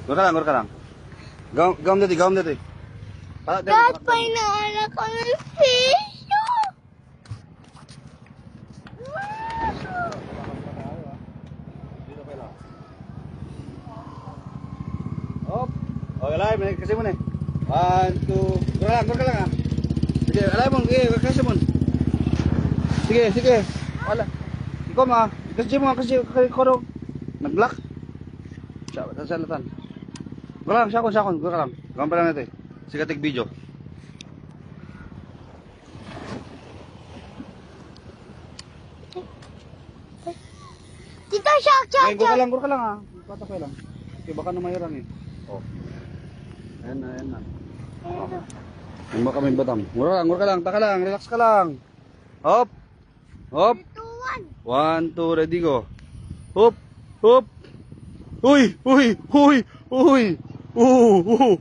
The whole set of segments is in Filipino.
Gawin ka lang. Gawin dito. Dad, painaala ko ng fish. Hop. Okay, alay, may kasi mo na. 1, 2, gawin ka lang ah. Sige, alay mo, kasi mo. Sige. Wala. Ikaw ma, kasi koro. Nag-block. Siya, salatan. Gawin sakon. Gawin ka lang. Gawin pa lang natin. Sige, take video. Tito, shock. Gawin ka lang ah. Patakay lang. Okay, baka na mayroon eh. Oh. Ayan na. Oh. Yung baka may batam. Gawin ka lang, taka lang, relax ka lang. Hop. 1, 2, ready go. Hop. Uy. Wow.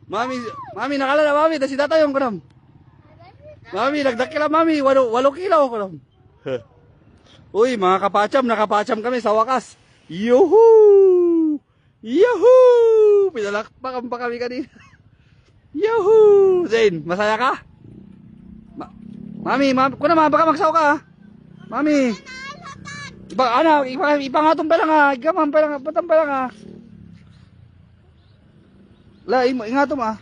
Mami, nakalala mami, dasi data yung kanam. Mami, nagdak kila mami, 8 kilo kanam. Uy, mga kapacham, nakapacham kami sa wakas. Yuhuu! Pinalakpakan pa kami kanina. Yuhuu! Zain, masaya ka? Mami, kuna baka magsaw ka ha? Mami. Ipangatong pa lang ha. Igaman pa lang, patang pa lang ha. Ingatom ha.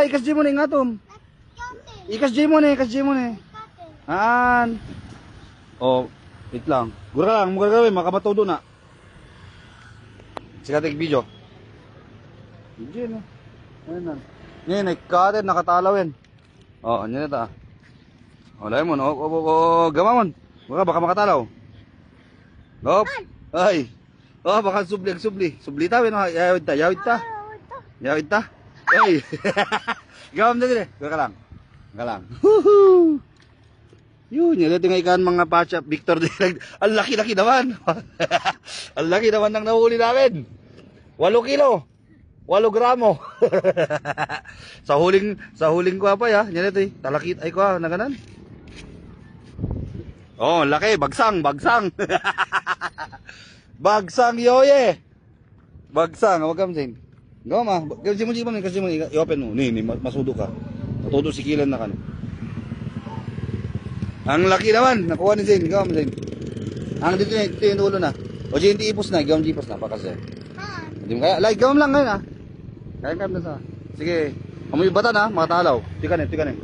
Ikas mo na ingatom. Ikas mo na. Aan. Oh, wait lang. Gura lang, makamatudo na. Sige, take video. Diyan na. Ayan na. Ngayon, nagkatin, nakatalawin. Oh, anyan na ta. Oh, layo mo. Gamamon. Baka makatalaw. Hop. Ay. Oh, baka subli. Subli ta, yawid ta. Ay. Gawam na din eh. Gawin ka lang. Woohoo. Yun, yan natin nga ikan mga pacha. Victor, ang laki-laki naman. Ang laki naman ng nahuli namin. 8 kilo. 8 gramo. sa huling ko pa ya. Yan ito eh. Talakit ay ko na ganan. Oh, laki. Bagsang. Bagsang yoye. Bagsang. Huwag kang din. Gawa ma. Kasi mo i-open mo. Ni, masudo ka. Matudo si Kilan na ka. Ang laki naman. Nakuha ni Zane. Gawa mo Zane. Ang dito yung ulo na. O Zane, di ipos na. Gawa mo ipos na. Pakasya. Hindi mo kaya. Like, gawa mo lang ngayon ha. Kaya na sa. Sige. Amoy bata na. Makatalaw. Tikan eh.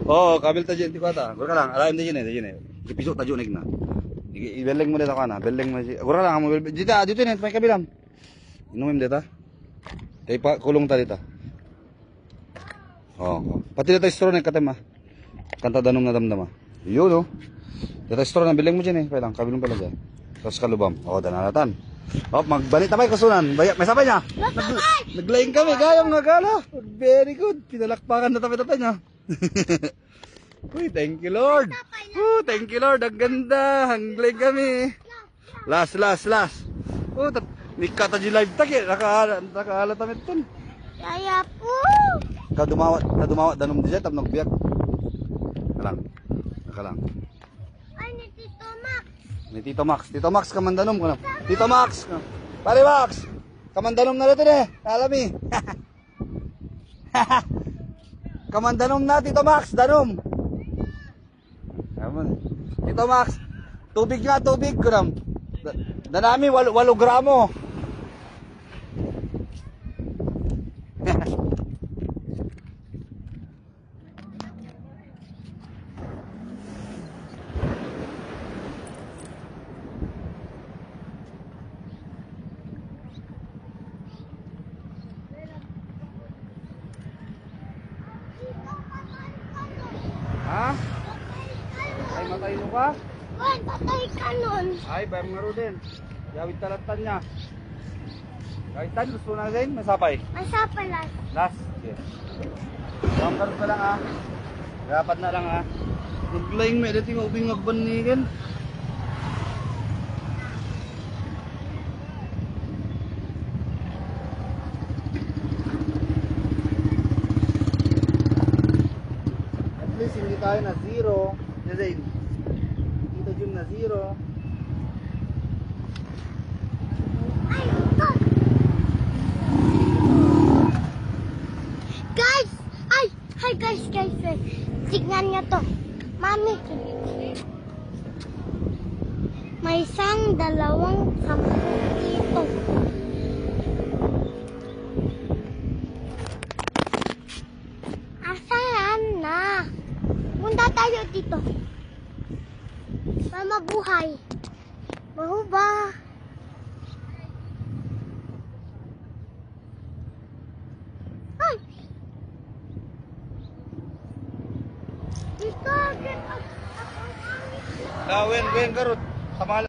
Oh, kabil ta dyan. Tiko ata. Gura ka lang. Alam din yun eh. Ipisok ta dyan na. Ibeleng mo dito ka na. Beleng mo dito. Gura lang. Dito yun eh. May kabilang. Inumin dito. Kaya pa kulong ta dito. Oh. Pati dito straw na katem ha. Kanta danom na damdama. Yun oh. Dito straw na bileng mo dyan eh. Kaya lang. Kabilong pala dyan. Tapos kalubam. Oh, danalatan. Oh, magbalik tabay kasunan. May sabay niya. Naglaing kami. Gayong nagala. Very good. Pinalakpakan na tapay niya. Uy, thank you Lord. Thank you Lord. Ang ganda. Hanglaing kami. Last. Oh, nikata di live tag eh. Nakaala tamit ton. Yaya po. Kadumawat danom di siya. Tapos nagbiyak. Nakalang. Ay, ni Tito Max. Ni Tito Max, kamandanom ko na. Tito Max. Pare Max. Kamandanom na rin eh. Alami. Kamandanom na Tito Max. Danom. Tito Max. Tubig ko na. Danami 8 gramo. Ha? Ay, matay mo ka? Wan, patay ka nun. Ay, bayang nga rin. Yawid talatan niya. Kawitan, gusto na rin, masapay. Masapay lang. Last. Okay. Ang karoon ka lang ha. Dapat na lang ha. Naglaing may dating ubing magbanigan. At least hindi tayo na zero. Kasi Tito 0. Ay, God! Guys! Ay! Hi guys! Tignan nyo to. Mami. May isang, dalawang, 10 dito. Asan na? Punta tayo dito. Para mabuhay. Baho ba? Ay! Dito, dito. Wen, karot. Sama